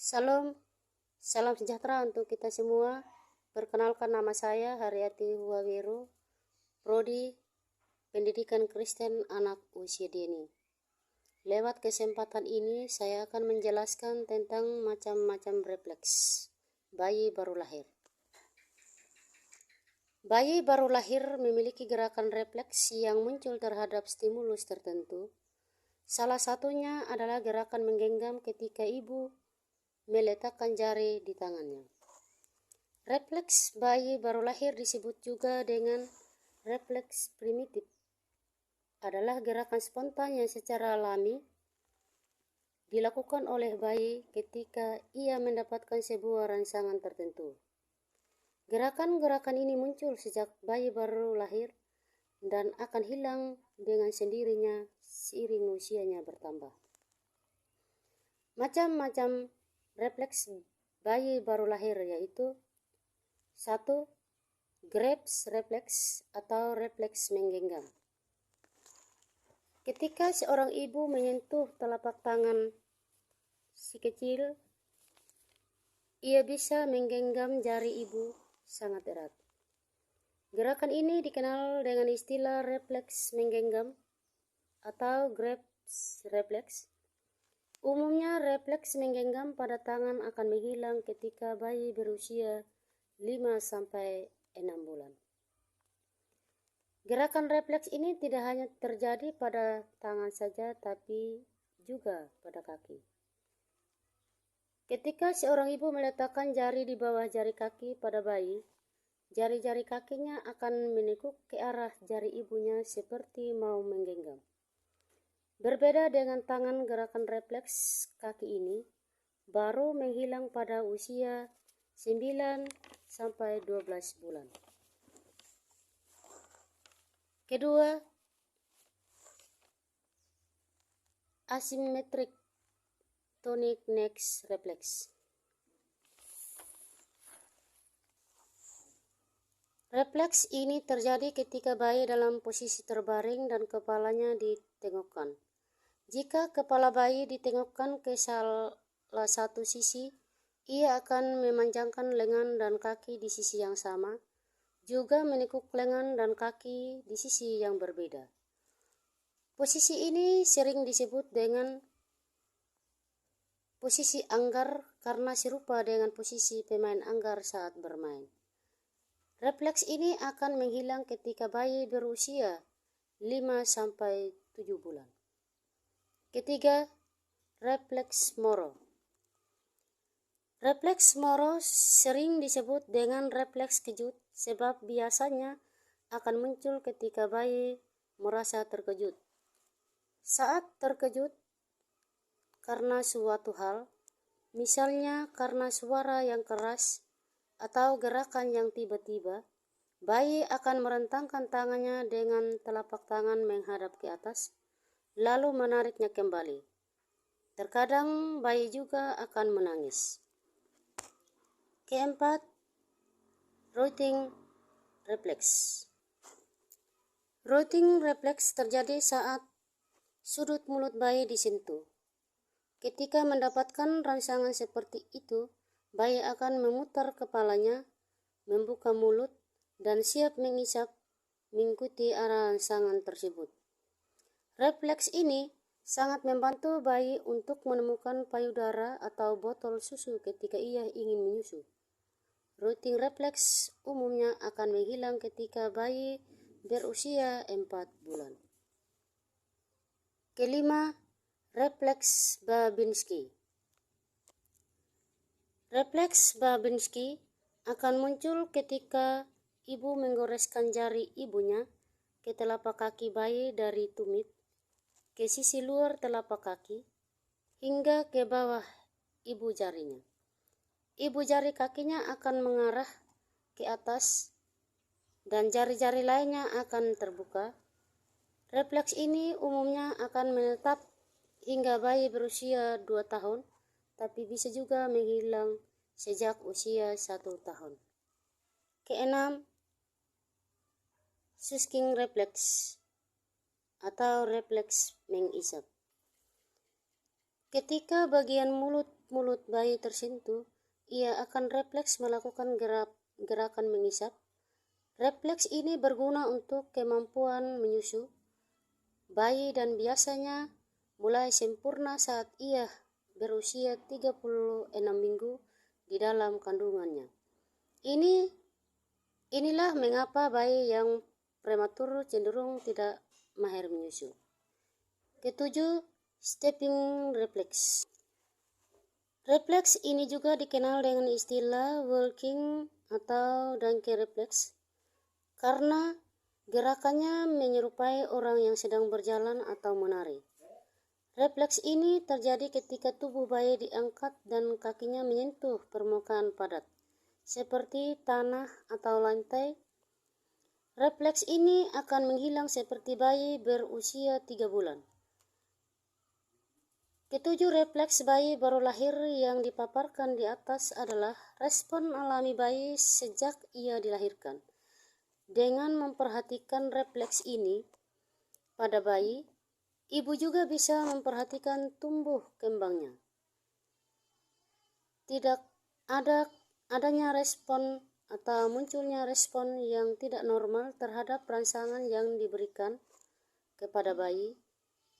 Salam, salam sejahtera untuk kita semua. Perkenalkan, nama saya Haryati Wawiru, Prodi Pendidikan Kristen Anak Usia Dini. Lewat kesempatan ini saya akan menjelaskan tentang macam-macam refleks bayi baru lahir. Bayi baru lahir memiliki gerakan refleks yang muncul terhadap stimulus tertentu. Salah satunya adalah gerakan menggenggam ketika ibu meletakkan jari di tangannya. Refleks bayi baru lahir disebut juga dengan refleks primitif. Adalah gerakan spontan yang secara alami dilakukan oleh bayi ketika ia mendapatkan sebuah rangsangan tertentu. Gerakan-gerakan ini muncul sejak bayi baru lahir dan akan hilang dengan sendirinya seiring usianya bertambah. Macam-macam refleks bayi baru lahir yaitu 1. Grasp refleks atau refleks menggenggam. Ketika seorang ibu menyentuh telapak tangan si kecil, ia bisa menggenggam jari ibu sangat erat. Gerakan ini dikenal dengan istilah refleks menggenggam atau grasp refleks. Umumnya refleks menggenggam pada tangan akan menghilang ketika bayi berusia 5-6 bulan. Gerakan refleks ini tidak hanya terjadi pada tangan saja, tapi juga pada kaki. Ketika seorang ibu meletakkan jari di bawah jari kaki pada bayi, jari-jari kakinya akan menekuk ke arah jari ibunya seperti mau menggenggam. Berbeda dengan tangan, gerakan refleks kaki ini baru menghilang pada usia 9-12 bulan. Kedua, asymmetric tonic neck reflex. Refleks ini terjadi ketika bayi dalam posisi terbaring dan kepalanya ditengokkan. Jika kepala bayi ditengokkan ke salah satu sisi, ia akan memanjangkan lengan dan kaki di sisi yang sama, juga menekuk lengan dan kaki di sisi yang berbeda. Posisi ini sering disebut dengan posisi anggar karena serupa dengan posisi pemain anggar saat bermain. Refleks ini akan menghilang ketika bayi berusia 5-7 bulan. Ketiga, refleks Moro. Refleks Moro sering disebut dengan refleks kejut sebab biasanya akan muncul ketika bayi merasa terkejut. Saat terkejut karena suatu hal, misalnya karena suara yang keras atau gerakan yang tiba-tiba, bayi akan merentangkan tangannya dengan telapak tangan menghadap ke atas, lalu menariknya kembali. Terkadang bayi juga akan menangis. Keempat, rooting reflex. Rooting reflex terjadi saat sudut mulut bayi disentuh. Ketika mendapatkan rangsangan seperti itu, bayi akan memutar kepalanya, membuka mulut, dan siap mengisap mengikuti arah rangsangan tersebut. Refleks ini sangat membantu bayi untuk menemukan payudara atau botol susu ketika ia ingin menyusu. Rooting refleks umumnya akan menghilang ketika bayi berusia 4 bulan. Kelima, refleks Babinski. Refleks Babinski akan muncul ketika ibu menggoreskan jari ibunya ke telapak kaki bayi dari tumit ke sisi luar telapak kaki hingga ke bawah ibu jarinya. Ibu jari kakinya akan mengarah ke atas dan jari-jari lainnya akan terbuka. Refleks ini umumnya akan menetap hingga bayi berusia 2 tahun, tapi bisa juga menghilang sejak usia 1 tahun. Keenam, sucking reflex atau refleks mengisap. Ketika bagian mulut mulut bayi tersentuh, ia akan refleks melakukan gerakan mengisap. Refleks ini berguna untuk kemampuan menyusu bayi dan biasanya mulai sempurna saat ia berusia 36 minggu di dalam kandungannya. Inilah mengapa bayi yang prematur cenderung tidak mahir menyusu. Ketujuh, stepping reflex. Refleks ini juga dikenal dengan istilah walking atau donkey reflex karena gerakannya menyerupai orang yang sedang berjalan atau menari. Refleks ini terjadi ketika tubuh bayi diangkat dan kakinya menyentuh permukaan padat, seperti tanah atau lantai. Refleks ini akan menghilang seperti bayi berusia 3 bulan. Ketujuh refleks bayi baru lahir yang dipaparkan di atas adalah respon alami bayi sejak ia dilahirkan. Dengan memperhatikan refleks ini pada bayi, ibu juga bisa memperhatikan tumbuh kembangnya. Tidak adanya respon atau munculnya respon yang tidak normal terhadap rangsangan yang diberikan kepada bayi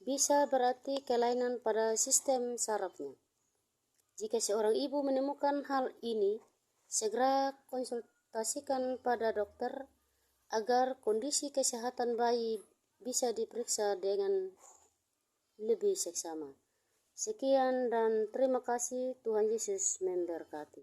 bisa berarti kelainan pada sistem sarafnya. Jika seorang ibu menemukan hal ini, segera konsultasikan pada dokter agar kondisi kesehatan bayi bisa diperiksa dengan lebih seksama. Sekian dan terima kasih. Tuhan Yesus memberkati.